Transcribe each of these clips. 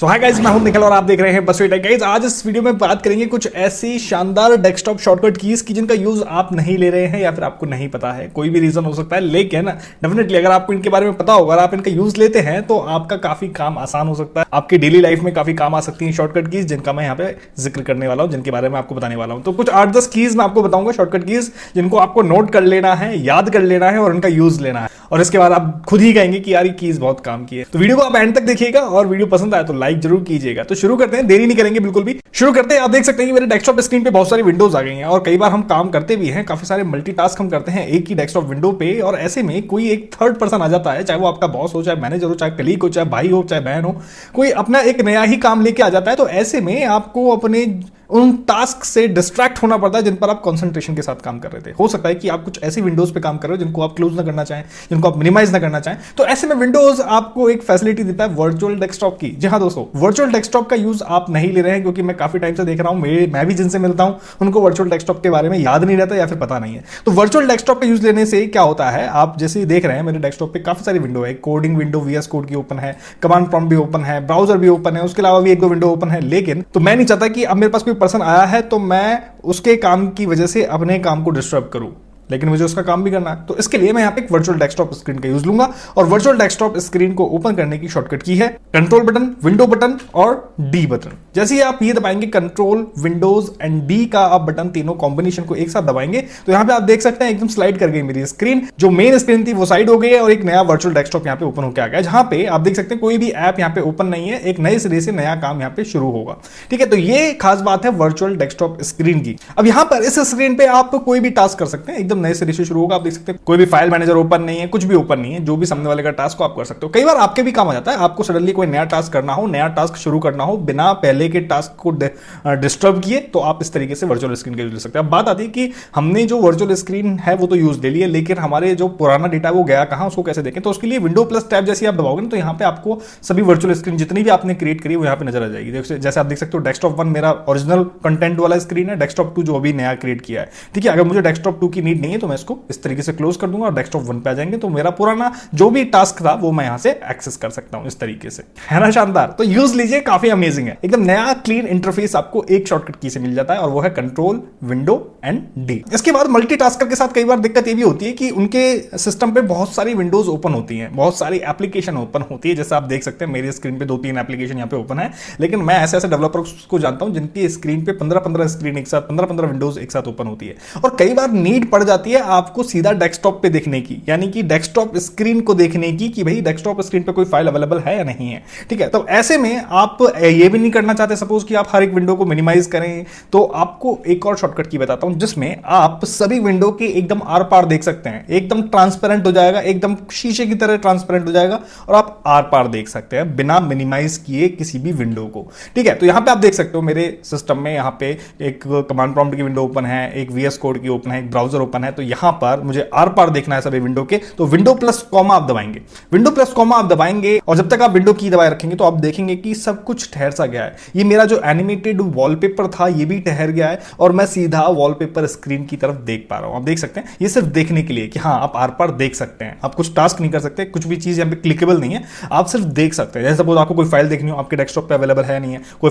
तो hi guys, मैं हूं निखिल और आप देख रहे हैं बस वेट गाइस। आज इस वीडियो में बात करेंगे कुछ ऐसी शानदार डेस्कटॉप शॉर्टकट कीज की जिनका यूज आप नहीं ले रहे हैं या फिर आपको नहीं पता है। कोई भी रीजन हो सकता है, लेकिन डेफिनेटली अगर आपको इनके बारे में पता होगा और आप इनका यूज लेते हैं तो आपका काफी काम आसान हो सकता है। आपकी डेली लाइफ में काफी काम आ सकती है शॉर्टकट कीज, जिनका मैं यहाँ पे जिक्र करने वाला हूँ, जिनके बारे में आपको बताने वाला हूँ। तो कुछ 8-10 कीज मैं आपको बताऊंगा शॉर्टकट कीज, जिनको आपको नोट कर लेना है, याद कर लेना है और उनका यूज लेना है। और इसके बाद आप खुद ही कहेंगे कि यार ये कीज बहुत काम की है। तो वीडियो को आप एंड तक देखिएगा और वीडियो पसंद आए तो लाइक जरूर कीजिएगा। तो शुरू करते हैं, देरी नहीं करेंगे बिल्कुल भी, शुरू करते हैं। आप देख सकते हैं कि मेरे डेस्कटॉप स्क्रीन पे बहुत सारी विंडोज आ गई हैं और कई बार हम काम करते भी हैं, काफी सारे मल्टीटास्क हम करते हैं एक ही डेस्कटॉप विंडो पे। और ऐसे में कोई एक थर्ड पर्सन आ जाता है, चाहे वो आपका बॉस हो, चाहे मैनेजर हो, चाहे कलीग हो, चाहे भाई हो, चाहे बहन हो, कोई अपना एक नया ही काम लेके आ जाता है। तो ऐसे में आपको अपने उन टास्क से डिस्ट्रैक्ट होना पड़ता है जिन पर आप कंसंट्रेशन के साथ काम कर रहे थे। हो सकता है कि आप कुछ ऐसी विंडोज पे काम कर रहे हो जिनको आप क्लोज ना करना चाहें, जिनको आप मिनिमाइज ना करना चाहें। तो ऐसे में विंडोज आपको एक फैसिलिटी देता है वर्चुअल डेस्कटॉप की। जी हाँ दोस्तों, वर्चुअल डेस्कटॉप का यूज आप नहीं ले रहे हैं, क्योंकि मैं काफी टाइम से देख रहा हूं, मैं भी जिनसे मिलता हूं उनको वर्चुअल डेस्कटॉप के बारे में याद नहीं रहता या फिर पता नहीं है। तो वर्चुअल डेस्कटॉप का यूज लेने से क्या होता है, आप जैसे देख रहे हैं मेरे डेस्कटॉप पे काफी सारी विंडो है। कोडिंग विंडो VS कोड की ओपन है, कमांड प्रॉम्प्ट भी ओपन है, ब्राउजर भी ओपन है, उसके अलावा भी एक दो विंडो ओपन है। लेकिन तो मैं नहीं चाहता कि अब मेरे पास कोई पर्सन आया है तो मैं उसके काम की वजह से अपने काम को डिस्टर्ब करूं, लेकिन मुझे उसका काम भी करना है। तो इसके लिए मैं यहां पे एक वर्चुअल डेस्कटॉप स्क्रीन का यूज लूंगा। और वर्चुअल डेस्कटॉप स्क्रीन को ओपन करने की शॉर्टकट की है कंट्रोल बटन, विंडो बटन और डी बटन। जैसे ही आप ये दबाएंगे, कंट्रोल, विंडोज एंड डी का आप बटन तीनों कॉम्बिनेशन को एक साथ दबाएंगे, तो यहां पे आप देख सकते हैं एकदम स्लाइड कर गई मेरी स्क्रीन। जो मेन स्क्रीन थी वो साइड हो गई है और एक नया वर्चुअल डेस्कटॉप यहां पे ओपन होकर आ गया, जहां पे आप देख सकते हैं कोई भी ऐप यहां पे ओपन नहीं है, एक नए सिरे से नया काम यहां पे शुरू होगा। ठीक है, तो ये खास बात है वर्चुअल डेस्कटॉप स्क्रीन की। अब यहां पर इस स्क्रीन पे आप कोई भी टास्क कर सकते हैं, एकदम नए सिरे से शुरू होगा। आप देख सकते हैं कोई भी फाइल मैनेजर ओपन नहीं है, कुछ भी ओपन नहीं है, जो भी सामने वाले का टास्क को आप कर सकते हो। कई बार आपके भी काम आ जाता है, आपको सडनली कोई नया टास्क करना हो, नया टास्क शुरू करना हो, बिना पहले के टास्क को डिस्टर्ब किए, तो आप इस तरीके से वर्चुअल स्क्रीन का यूज ले सकते हैं। अब बात आती है कि हमने जो वर्चुअल स्क्रीन है वो तो यूज ले लिया, लेकिन हमारे जो पुराना डेटा वो गया कहां, उसको कैसे देखें? तो उसके लिए विंडो प्लस टैब जैसे आप दबाओगे ना, तो यहां पे आपको सभी वर्चुअल स्क्रीन जितनी भी आपने क्रिएट करी वो यहां पे नजर आ जाएगी। जैसे आप देख सकते हो, डेस्कटॉप 1 मेरा ओरिजिनल कंटेंट वाला स्क्रीन है, डेस्कटॉप 2 जो अभी नया क्रिएट किया है। ठीक है, अगर मुझे डेस्कटॉप 2 की नीड नहीं है तो मैं इसको इस तरीके से क्लोज कर दूंगा और डेस्कटॉप 1 पे आ जाएंगे, तो मेरा पुराना जो भी टास्क था वो मैं यहां से एक्सेस कर सकता हूं इस तरीके से। है ना शानदार? तो यूज लीजिए, काफी अमेजिंग है। एकदम नया क्लीन इंटरफेस आपको एक शॉर्टकट की से मिल जाता है और वो है कंट्रोल, विंडो एंड डी। इसके बाद मल्टीटास्कर के साथ कई बार दिक्कत ये भी होती है कि उनके सिस्टम पे बहुत सारी विंडोज ओपन होती हैं, बहुत सारी एप्लीकेशन ओपन होती है। जैसे आप देख सकते हैं मेरी स्क्रीन पे 2-3 एप्लीकेशन यहां पे ओपन है, लेकिन मैं ऐसे डेवलपर्स को जानता हूं जिनकी स्क्रीन पे 15-15 स्क्रीन एक साथ, 15-15 विंडोज एक साथ ओपन होती है। और कई बार नीड पड़ जाती है आपको सीधा डेस्कटॉप पे देखने की, यानी कि डेस्कटॉप स्क्रीन को देखने की कि भाई डेस्कटॉप स्क्रीन पे कोई फाइल अवेलेबल है या नहीं है। ठीक है, तो ऐसे में आप ये भी नहीं करना चाहते सपोज कि आप हर एक विंडो को मिनिमाइज करें, तो आपको एक और शॉर्टकट की बताता हूं जिसमें आप सभी विंडो के एकदम आर पार देख सकते हैं। एकदम ट्रांसपेरेंट हो जाएगा, एकदम शीशे की तरह ट्रांसपेरेंट हो जाएगा और आप आर पार देख सकते हैं बिना मिनिमाइज किए किसी भी विंडो को। ठीक है, तो यहां पे आप देख सकते हो मेरे सिस्टम में यहां पे एक कमांड प्रॉम्प्ट की विंडो ओपन है, एक VS कोड की ओपन है, एक ब्राउजर ओपन है। तो यहां पर मुझे आर पार देखना है सभी विंडो के, तो विंडो प्लस कॉमा आप दबाएंगे, विंडो प्लस कॉमा आप दबाएंगे और जब तक आप विंडो की दबाए रखेंगे तो आप देखेंगे कि सब कुछ ठहर सा गया है। ये मेरा जो एनिमेटेड वॉलपेपर था ये भी ठहर गया है और मैं सीधा वॉलपेपर स्क्रीन की तरफ देख पा रहा हूं। आप देख सकते हैं, ये सिर्फ देखने के लिए कि हाँ आप आर पार देख सकते हैं। आप कुछ टास्क नहीं कर सकते, कुछ भी चीज यहां पे क्लिकेबल नहीं है, आप सिर्फ देख सकते हैं। जैसे सपोज आपको कोई फाइल देखनी हो, आपके डेस्कटॉप पे अवेलेबल है नहीं है, कोई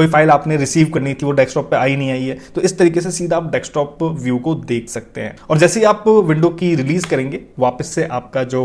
फाइल आपने रिसीव करनी थी, वो डेस्कटॉप पे आई नहीं आई है, तो इस तरीके से सीधा आप डेस्कटॉप व्यू को देख सकते हैं। और जैसे ही आप विंडो की रिलीज करेंगे, वापस से आपका जो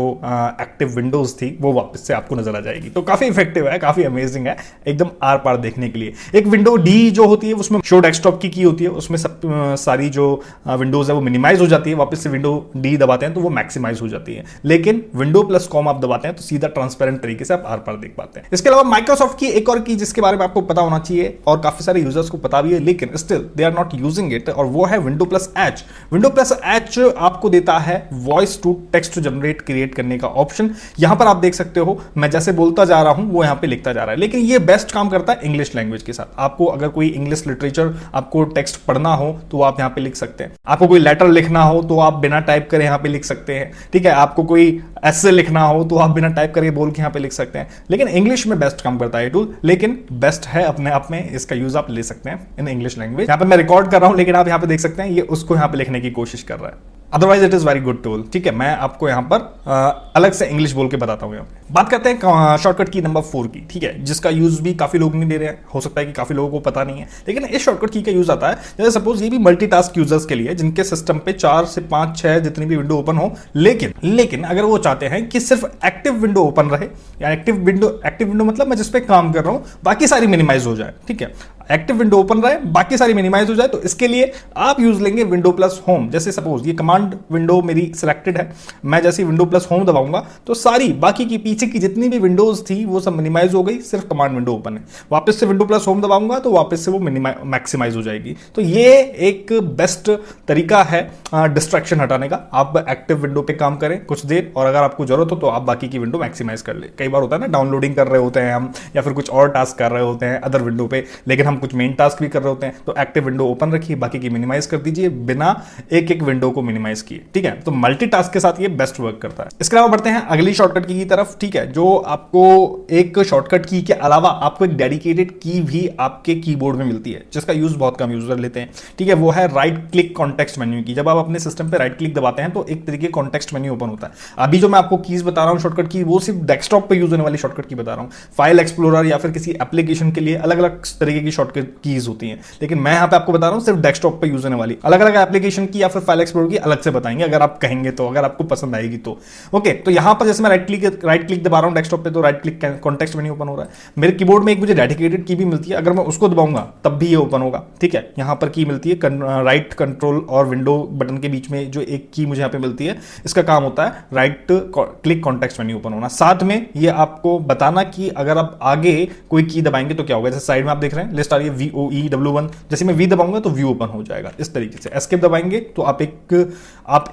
एक्टिव विंडोज थी वो वापस से आपको नजर आ जाएगी। तो काफी इफेक्टिव है, काफी अमेजिंग है, एकदम आर पार देखने के लिए। एक विंडो डी जो होती है उसमें शो डेस्कटॉप की होती है, उसमें सब सारी जो विंडोज है वो मिनिमाइज हो जाती है, वापस से विंडो डी दबाते हैं तो वो मैक्सिमाइज हो जाती है। लेकिन विंडो प्लस कॉम आप दबाते हैं तो सीधा ट्रांसपेरेंट तरीके से आप आर पार देख पाते हैं। इसके अलावा माइक्रोसॉफ्ट की एक और की जिसके बारे में आपको पता होना चाहिए और काफी सारे यूजर्स को पता भी है, लेकिन still they are not using it, और वो है window plus H. Window plus H आपको देता है voice to text generate create करने का ऑप्शन। यहां पर आप देख सकते हो मैं जैसे बोलता जा रहा हूं वो यहां पे लिखता जा रहा है, लेकिन ये बेस्ट काम करता है इंग्लिश लैंग्वेज के साथ। आपको अगर कोई इंग्लिश लिटरेचर आपको टेक्स्ट पढ़ना हो तो आप यहां पे लिख सकते हैं, आपको कोई लेटर लिखना हो तो आप बिना टाइप करे यहां पे लिख सकते हैं। ठीक है, आपको कोई एसे लिखना हो तो आप बिना टाइप करके बोल के यहां पे लिख सकते हैं। लेकिन इंग्लिश में बेस्ट काम करता है टूल, लेकिन बेस्ट है अपने आप में, इसका यूज आप ले सकते हैं इन इंग्लिश लैंग्वेज। यहां पे मैं रिकॉर्ड कर रहा हूं, लेकिन आप यहां पे देख सकते हैं ये उसको यहां पे लिखने की कोशिश कर रहा है। Otherwise it is very good tool. ठीक है, मैं आपको यहाँ पर अलग से इंग्लिश बोल के बताता हूँ। यहाँ पे बात करते हैं शॉर्टकट की नंबर 4 की। ठीक है, जिसका यूज भी काफी लोग नहीं ले रहे हैं, हो सकता है कि काफी लोगों को पता नहीं है, लेकिन इस शॉर्टकट की का यूज आता है जैसे सपोज ये भी मल्टीटास्क यूजर्स के लिए जिनके सिस्टम पे 4 से 5 6 जितनी भी विंडो ओपन हो, लेकिन अगर वो चाहते हैं कि सिर्फ एक्टिव विंडो ओपन रहे, या एक्टिव विंडो मतलब मैं जिस पे काम कर रहा हूं बाकी सारी मिनिमाइज हो जाए। ठीक है, एक्टिव विंडो ओपन रहे बाकी सारी मिनिमाइज हो जाए, तो इसके लिए आप यूज लेंगे विंडो प्लस होम। जैसे सपोज ये कमांड विंडो मेरी सिलेक्टेड है, मैं जैसे विंडो प्लस होम दबाऊंगा तो सारी बाकी की पीछे की जितनी भी विंडोज थी वो सब मिनिमाइज हो गई, सिर्फ कमांड विंडो ओपन है। वापस से विंडो प्लस होम दबाऊंगा तो वापस से वो मैक्सिमाइज हो जाएगी। तो ये एक बेस्ट तरीका है डिस्ट्रैक्शन हटाने का। आप एक्टिव विंडो पे काम करें कुछ देर, और अगर आपको जरूरत हो तो आप बाकी की विंडो मैक्सिमाइज कर ले। कई बार होता है ना, डाउनलोडिंग कर रहे होते हैं हम, या फिर कुछ और टास्क कर रहे होते हैं अदर विंडो पे, लेकिन हम कुछ मेन टास्क भी कर रहे होते हैं, तो एक्टिव विंडो ओपन रखिए, बाकी की मिनिमाइज कर दीजिए बिना एक एक विंडो को मिनिमाइज किए। ठीक है, तो मल्टीटास्क के साथ ये बेस्ट वर्क करता है। इसके अलावा बढ़ते हैं अगली शॉर्टकट की तरफ। ठीक है, जो आपको एक शॉर्टकट की के अलावा आपको एक डेडिकेटेड की भी आपके कीबोर्ड में मिलती है, जिसका यूज बहुत कम यूजर लेते हैं। ठीक है, वो है राइट क्लिक कॉन्टेक्स्ट मेन्यू की। जब आप अपने सिस्टम पे राइट क्लिक दबाते हैं तो एक तरीके कॉन्टेक्स्ट मेन्यू ओपन होता है। अभी जो मैं आपको कीज बता रहा हूं शॉर्टकट की, वो सिर्फ डेस्कटॉप पे यूज होने वाली शॉर्टकट की बता रहा हूं। फाइल एक्सप्लोरर या फिर किसी एप्लीकेशन के लिए अलग अलग तरीके की शॉर्टकट कीज होती हैं, लेकिन मैं यहां पे आपको बता रहा हूं सिर्फ डेस्कटॉप पे यूज होने वाली। अलग अलग एप्लीकेशन की या फिर फाइल एक्सप्लोरर की अलग से बताएंगे, अगर आप कहेंगे तो, अगर आपको पसंद आएगी तो। ओके, तो यहां पर जैसे मैं राइट क्लिक दबा रहा हूं डेस्कटॉप पे तो right click context menu open हो रहा है। मेरे कीबोर्ड में एक मुझे डेडिकेटेड की भी मिलती है, अगर मैं उसको दबाऊंगा तब भी ये ओपन होगा। ठीक है, यहां पर की मिलती है राइट कंट्रोल और विंडो बटन के बीच में जो एक की मुझे यहां पे मिलती है, इसका काम होता है right click context menu open होना। साथ में ये आपको बताना कि अगर आप आगे कोई की दबाएंगे तो क्या होगा। जैसे साइड में आप देख रहे हैं लिस्ट आ रही है VOEW1, जैसे मैं वी दबाऊंगा तो व्यू ओपन हो जाएगा इस तरीके से। एस्केप दबाएंगे तो आप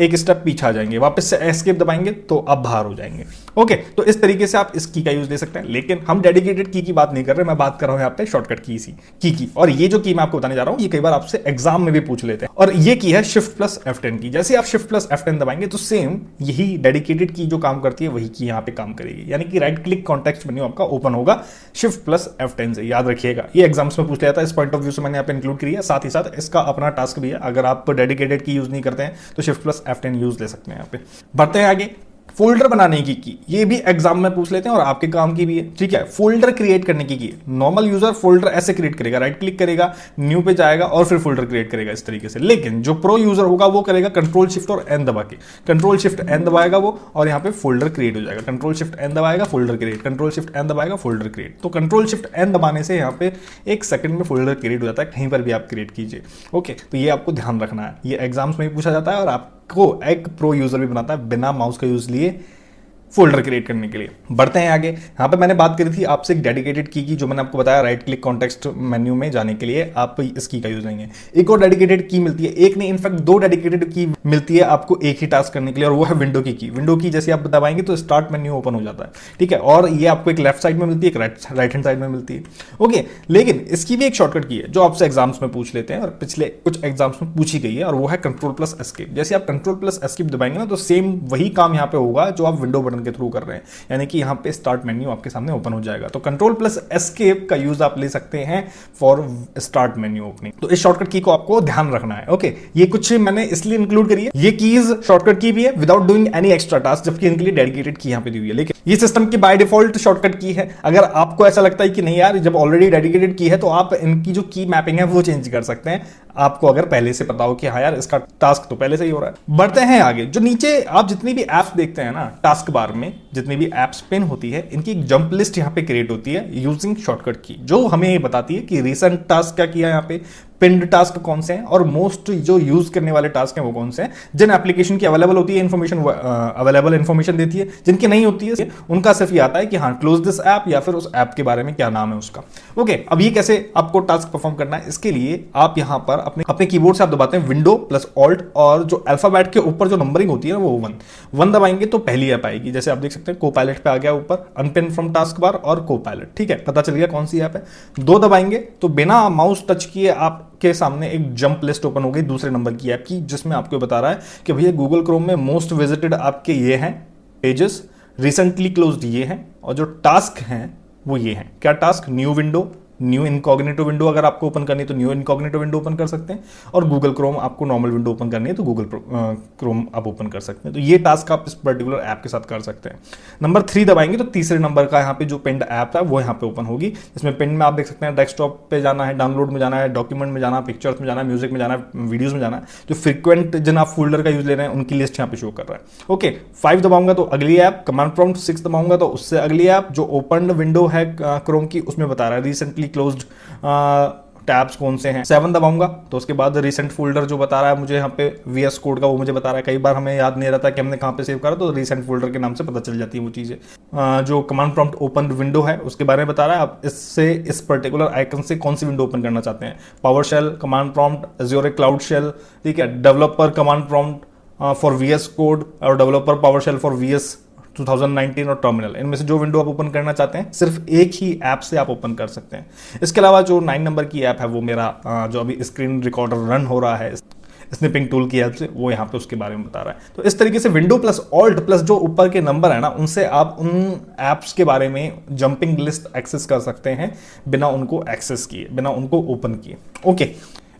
एक स्टेप पीछे आ जाएंगे, वापस से एस्केप दबाएंगे तो आप बाहर हो जाएंगे। ओके, तो इस तरीके से आप इस की का यूज ले सकते हैं, लेकिन हम डेडिकेटेड की बात नहीं कर रहे, मैं बात कर रहा हूं यहाँ पे शॉर्टकट की। और ये जो की मैं आपको बताने जा रहा हूं ये कई बार आपसे एग्जाम में भी पूछ लेते हैं, और ये की है शिफ्ट प्लस F10 की। जैसे आप शिफ्ट प्लस F10 दबाएंगे तो सेम यही डेडिकेटेड की जो काम करती है वही की यहाँ पे काम करेगी, यानी कि राइट क्लिक कॉन्टेक्स्ट मेन्यू आपका ओपन होगा शिफ्ट प्लस F10 से। याद रखिएगा, ये एग्जाम्स में पूछ लिया था, इस पॉइंट ऑफ व्यू से मैंने यहाँ पे इंक्लूड किया। साथ ही साथ इसका अपना टास्क भी है, अगर आप डेडिकेटेड की यूज नहीं करते हैं तो शिफ्ट प्लस F10 यूज ले सकते हैं। यहाँ पे बढ़ते हैं आगे। फोल्डर बनाने की ये भी एग्जाम में पूछ लेते हैं और आपके काम की भी है। ठीक है, फोल्डर क्रिएट करने की नॉर्मल यूजर फोल्डर ऐसे क्रिएट करेगा, राइट क्लिक करेगा, न्यू पे जाएगा और फिर फोल्डर क्रिएट करेगा इस तरीके से। लेकिन जो प्रो यूजर होगा वो करेगा कंट्रोल शिफ्ट और एन दबा के, कंट्रोल शिफ्ट एन दबाएगा वो, और यहाँ पे फोल्डर क्रिएट हो जाएगा। कंट्रोल शिफ्ट एन दबाएगा, folder create, control shift N दबाएगा, फोल्डर क्रिएट। तो कंट्रोल शिफ्ट एन दबाने से यहाँ पे 1 सेकंड में फोल्डर क्रिएट हो जाता है, कहीं पर भी आप क्रिएट कीजिए। ओके, तो ये आपको ध्यान रखना है, ये एग्जाम्स में भी पूछा जाता है और आपको एक प्रो यूजर भी बनाता है बिना माउस का यूज लिए फोल्डर क्रिएट करने के लिए। बढ़ते हैं आगे। यहाँ पे मैंने बात करी थी आपसे एक डेडिकेटेड की जो मैंने आपको बताया राइट क्लिक कॉन्टेक्स्ट मेन्यू में जाने के लिए आप इस की का यूज लेंगे। एक और डेडिकेटेड की मिलती है, एक नहीं इनफैक्ट 2 डेडिकेटेड की मिलती है आपको एक ही टास्क करने के लिए, और वो है विंडो की। विंडो की जैसे आप दबाएंगे तो स्टार्ट मेन्यू ओपन हो जाता है। ठीक है, और ये आपको एक लेफ्ट साइड में मिलती है, एक राइट हैंड साइड में मिलती है। ओके, लेकिन इसकी भी एक शॉर्टकट की है जो आपसे एग्जाम्स में पूछ लेते हैं और पिछले कुछ एग्जाम्स में पूछी गई है, और वो है कंट्रोल प्लस एस्केप। जैसे आप कंट्रोल प्लस एस्केप दबाएंगे ना तो सेम वही काम यहाँ पे होगा जो आप विंडो बटन के थ्रू कर रहे हैं, यानी कि यहां पे स्टार्ट मेन्यू आपके सामने ओपन हो जाएगा। तो कंट्रोल प्लस एस्केप का यूज आप ले सकते हैं फॉर स्टार्ट मेन्यू ओपनिंग। तो इस शॉर्टकट की को आपको ध्यान रखना है। ओके, ये कुछ मैंने इसलिए इंक्लूड करी है, ये कीज शॉर्टकट की भी है without doing any extra task, जबकि इनके लिए डेडिकेटेड की यहां पे दी हुई है। लेकिन ये सिस्टम की बाय डिफॉल्ट शॉर्टकट की है। अगर आपको ऐसा लगता है कि नहीं यार जब ऑलरेडी डेडिकेटेड की है तो आप इनकी जो की मैपिंग है वो चेंज कर सकते हैं, आपको अगर पहले से पता हो कि हाँ यार इसका टास्क तो पहले से ही हो रहा है। बढ़ते हैं आगे। जो नीचे आप जितनी भी एप्स देखते हैं ना टास्क बार में, जितनी भी एप्स पिन होती है, इनकी एक जंप लिस्ट यहाँ पे क्रिएट होती है यूजिंग शॉर्टकट की, जो हमें ये बताती है कि रिसेंट टास्क क्या किया यहाँ पे, पिंड टास्क कौन से हैं, और मोस्ट जो यूज करने वाले टास्क हैं वो कौन से हैं। जिन एप्लीकेशन की अवेलेबल होती है इन्फॉर्मेशन, अवेलेबल इन्फॉर्मेशन देती है, जिनकी नहीं होती है उनका सिर्फ ये आता है कि हाँ क्लोज दिस ऐप, या फिर उस ऐप के बारे में क्या नाम है उसका। ओके, अब ये कैसे आपको टास्क परफॉर्म करना है, इसके लिए आप यहाँ पर अपने कीबोर्ड से आप दबाते हैं विंडो प्लस ऑल्ट, और जो अल्फाबेट के ऊपर जो नंबरिंग होती है ना वो 1 दबाएंगे तो पहली ऐप आएगी। जैसे आप देख सकते हैं कोपायलट पे आ गया ऊपर, अनपिन फ्रॉम टास्क बार और कोपायलट। ठीक है, पता चल गया कौन सी ऐप है। 2 दबाएंगे तो बिना माउस टच किए आपके सामने एक जंप लिस्ट ओपन हो गई दूसरे नंबर की ऐप की, जिसमें आपको बता रहा है कि भैया गूगल क्रोम में मोस्ट विजिटेड आपके ये हैं पेजेस, रिसेंटली क्लोज्ड ये हैं, और जो टास्क हैं वो ये हैं। क्या task, new window, new incognito window अगर आपको ओपन करनी है तो न्यू इनकॉग्निटो विंडो ओपन कर सकते हैं, और गूगल क्रोम आपको नॉर्मल विंडो ओपन करनी है तो गूगल क्रोम आप ओपन कर सकते हैं। तो ये टास्क आप इस पर्टिकुलर ऐप के साथ कर सकते हैं। नंबर 3 दबाएंगे तो तीसरे नंबर का यहाँ पे जो पिंड ऐप है वो यहाँ पे ओपन होगी। इसमें पिंड में आप देख सकते हैं डेस्कटॉप पे जाना है, डाउनलोड में जाना है, डॉक्यूमेंट में जाना है, पिक्चर्स में जाना है, म्यूजिक में जाना है, वीडियोज में जाना है। जो फ्रीक्वेंट जिन आप फोल्डर का यूज ले रहे हैं उनकी लिस्ट यहाँ पे शो कर रहा है। ओके, 5 दबाऊंगा तो अगली ऐप कमांड प्रॉम्प्ट, 6 दबाऊंगा तो उससे अगली ऐप जो ओपन विंडो है क्रोम की उसमें बता रहा है रिसेंटली क्लोज्ड टैब्स कौन से हैं। 7 दबाऊंगा तो उसके बाद रिसेंट फोल्डर जो बता रहा है मुझे यहाँ पे VS कोड का वो मुझे बता रहा है। कई बार हमें याद नहीं रहता कि हमने कहाँ पे सेव करा, तो रिसेंट फोल्डर के नाम से पता चल जाती है वो चीज़ें। जो कमांड प्रॉम्प्ट ओपन विंडो है उसके बारे में बता रहा है, आप इससे इस पर्टिकुलर आइकन से कौन सी विंडो ओपन करना चाहते हैं। Power shell command prompt, Azure cloud shell, ठीक है, developer command prompt for VS code और developer power shell for VS 2019 और टर्मिनल, इनमें से जो विंडो आप ओपन करना चाहते हैं सिर्फ एक ही ऐप से आप ओपन कर सकते हैं। इसके अलावा जो 9 नंबर की ऐप है वो मेरा जो अभी स्क्रीन रिकॉर्डर रन हो रहा है स्निपिंग टूल की हेल्प से, वो यहाँ पे उसके बारे में बता रहा है। तो इस तरीके से विंडो प्लस ऑल्ट प्लस जो ऊपर के नंबर है ना, उनसे आप उन ऐप्स के बारे में जंपिंग लिस्ट एक्सेस कर सकते हैं बिना उनको एक्सेस किए, बिना उनको ओपन किए। ओके,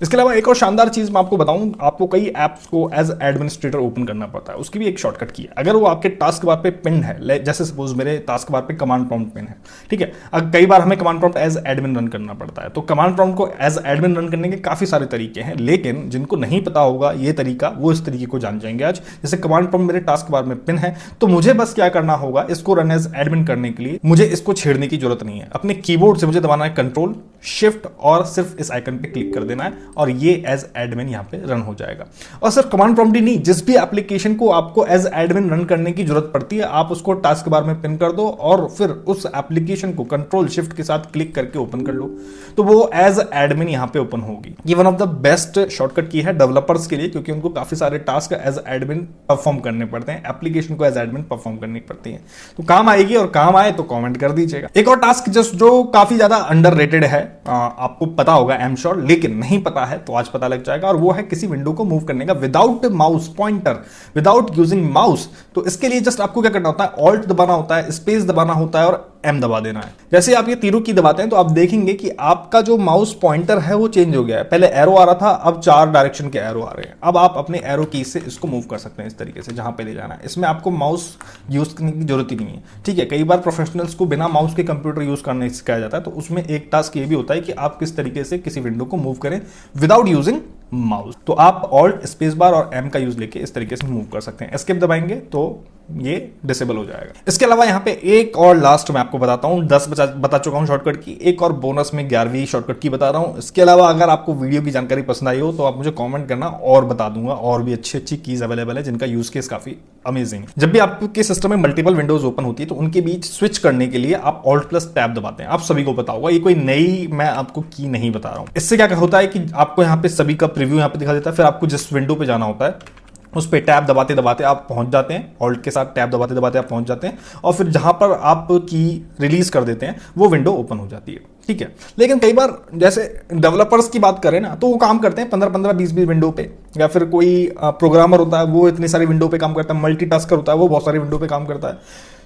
इसके अलावा एक और शानदार चीज मैं आपको बताऊं, आपको कई ऐप्स को एज एडमिनिस्ट्रेटर ओपन करना पड़ता है, उसकी भी एक शॉर्टकट की है। अगर वो आपके टास्क बार पे पिन है, जैसे सपोज मेरे टास्क बार पे कमांड प्रॉम्प्ट पिन है, ठीक है, अब कई बार हमें command prompt as admin run करना पड़ता है। तो कमांड प्रॉम्प्ट को एज एडमिन रन करने के काफी सारे तरीके हैं, लेकिन जिनको नहीं पता होगा ये तरीका, वो इस तरीके को जान जाएंगे आज। जैसे कमांड प्रॉम्प्ट मेरे टास्क बार में पिन है तो मुझे बस क्या करना होगा, इसको रन एज एडमिन करने के लिए मुझे इसको छेड़ने की जरूरत नहीं है। अपने कीबोर्ड से मुझे दबाना है कंट्रोल शिफ्ट और सिर्फ इस आइकन पे क्लिक कर देना है और ये एज एडमिन यहां पे रन हो जाएगा। और सिर्फ कमांड प्रॉम्प्ट ही नहीं, जिस भी एप्लीकेशन को आपको एज एडमिन रन करने की जरूरत पड़ती है आप उसको टास्क बार में पिन कर दो और फिर उस एप्लीकेशन को कंट्रोल शिफ्ट के साथ क्लिक करके ओपन कर लो, तो वो एज एडमिन यहां पे ओपन होगी। ये one of the best shortcut की है डेवलपर्स के लिए, क्योंकि उनको काफी सारे टास्क एज एडमिन परफॉर्म करने पड़ते हैं, एप्लीकेशन को एज एडमिन परफॉर्म करनी पड़ती है। तो काम आएगी, और काम आए तो कॉमेंट कर दीजिएगा। एक और टास्क जो काफी ज्यादा अंडररेटेड है, आपको पता होगा आई एम श्योर, लेकिन नहीं पता है तो आज पता लग जाएगा, और वो है किसी विंडो को मूव करने का without mouse pointer, without using mouse. तो इसके लिए जस्ट आपको क्या करना होता है, ऑल्ट दबाना होता है, स्पेस दबाना होता है और M दबा देना है। जैसे आप ये तीनों की दबाते हैं तो आप देखेंगे कि आपका जो माउस पॉइंटर है वो चेंज हो गया है। पहले एरो आ रहा था, अब 4 डायरेक्शन के एरो आ रहे हैं। अब आप अपने एरो की से इसको मूव कर सकते हैं इस तरीके से, जहां पे ले जाना है। इसमें आपको माउस यूज करने की जरूरत ही नहीं है, ठीक है। कई बार प्रोफेशनल्स को बिना माउस के कंप्यूटर यूज करने सिखाया जाता है, तो उसमें एक टास्क ये भी होता है कि आप किस तरीके से किसी विंडो को मूव करें विदाउट यूजिंग माउस। तो आप ऑल्ट स्पेस बार और M का यूज लेके इस तरीके से मूव कर सकते हैं। एस्केप दबाएंगे तो ये डिसेबल हो जाएगा। इसके अलावा यहाँ पे एक और लास्ट मैं आपको बताता हूँ, 10 बता चुका हूँ शॉर्टकट की, एक और बोनस में 11वीं शॉर्टकट की बता रहा हूँ। इसके अलावा अगर आपको वीडियो की जानकारी पसंद आई हो तो आप मुझे कमेंट करना और बता दूंगा, और भी अच्छी अच्छी कीज अवेलेबल है जिनका यूज केस काफी अमेजिंग है। जब भी आपके सिस्टम में मल्टीपल विंडोज ओपन होती है तो उनके बीच स्विच करने के लिए आप ऑल्ट प्लस टैब दबाते हैं। आप सभी को पता होगा, ये कोई नई मैं आपको की नहीं बता रहा हूँ। इससे क्या होता है कि आपको यहाँ पे सभी का प्रीव्यू यहाँ पे दिखा देता है, फिर आपको जिस विंडो पे जाना होता है उस पे टैब दबाते दबाते आप पहुंच जाते हैं, ऑल्ट के साथ टैब दबाते दबाते आप पहुंच जाते हैं, और फिर जहां पर आप की रिलीज कर देते हैं वो विंडो ओपन हो जाती है, ठीक है। लेकिन कई बार जैसे डेवलपर्स की बात करें ना, तो वो काम करते हैं 15-15, 20-20 विंडो पे, या फिर कोई प्रोग्रामर होता है वो इतनी सारी विंडो पे काम करता है, मल्टीटास्कर होता है वो बहुत सारी विंडो पे काम करता है।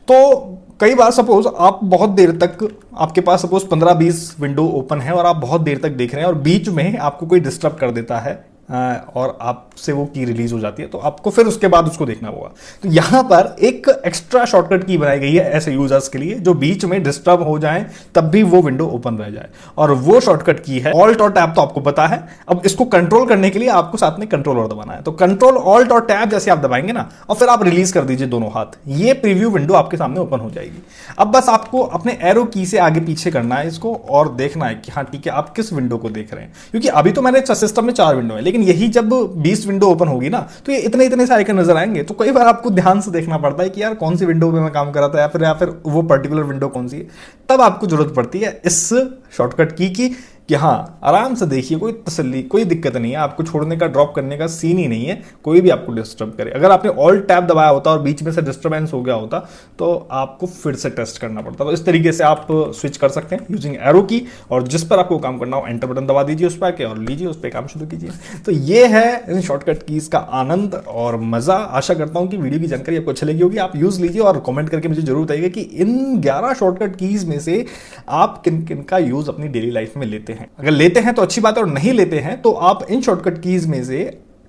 तो कई बार सपोज आप बहुत देर तक, आपके पास सपोज 15-20 विंडो ओपन है और आप बहुत देर तक देख रहे हैं और बीच में आपको कोई डिस्टर्ब कर देता है और आपसे वो की रिलीज हो जाती है, तो आपको फिर उसके बाद उसको देखना होगा। तो यहां पर एक एक्स्ट्रा शॉर्टकट की बनाई गई है ऐसे यूजर्स के लिए जो बीच में डिस्टर्ब हो जाए तब भी वो विंडो ओपन रह जाए, और वो शॉर्टकट की है ऑल्ट और टैब। तो आपको पता है, अब इसको कंट्रोल करने के लिए आपको साथ में कंट्रोल और दबाना है। तो कंट्रोल ऑल्ट और टैब जैसे आप दबाएंगे ना, और फिर आप रिलीज कर दीजिए दोनों हाथ, ये प्रीव्यू विंडो आपके सामने ओपन हो जाएगी। अब बस आपको अपने एरो की से आगे पीछे करना है इसको और देखना है कि हाँ ठीक है आप किस विंडो को देख रहे हैं, क्योंकि अभी तो मैंने सिस्टम में 4 विंडो है, लेकिन यही जब 20 विंडो ओपन होगी ना तो ये इतने इतने से आइकन नजर आएंगे। तो कई बार आपको ध्यान से देखना पड़ता है कि यार कौन सी विंडो पे मैं काम कर रहा था, या फिर वो पर्टिकुलर विंडो कौन सी है। तब आपको जरूरत पड़ती है इस शॉर्टकट की कि हाँ आराम से देखिए, कोई तसल्ली, कोई दिक्कत नहीं है, आपको छोड़ने का, ड्रॉप करने का सीन ही नहीं है, कोई भी आपको डिस्टर्ब करे। अगर आपने ऑल टैब दबाया होता और बीच में से डिस्टर्बेंस हो गया होता तो आपको फिर से टेस्ट करना पड़ता। तो इस तरीके से आप स्विच कर सकते हैं यूजिंग एरो की, और जिस पर आपको काम करना हो एंटर बटन दबा दीजिए उस पर आके और लीजिए उस पर काम शुरू कीजिए। तो ये है इन शॉर्टकट कीज का आनंद और मजा। आशा करता हूं कि वीडियो की जानकारी आपको अच्छी लगी होगी। आप यूज लीजिए और कमेंट करके मुझे जरूर बताइएगा कि इन 11 शॉर्टकट कीज में से आप किन किन का यूज अपनी डेली लाइफ में लेते हैं। अगर लेते हैं तो अच्छी बात है, और नहीं लेते हैं तो आप इन शॉर्टकट कीज में से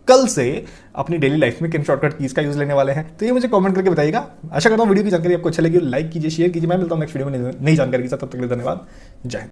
कल से अपनी डेली लाइफ में किन शॉर्टकट कीज का यूज लेने वाले हैं, तो ये मुझे कमेंट करके बताइएगा। आशा करता हूं वीडियो की जानकारी आपको अच्छी लगी, लाइक कीजिए, शेयर कीजिए। मैं मिलता हूं नेक्स्ट वीडियो में नई जानकारी के साथ। तब तक के लिए धन्यवाद। जय हिंद।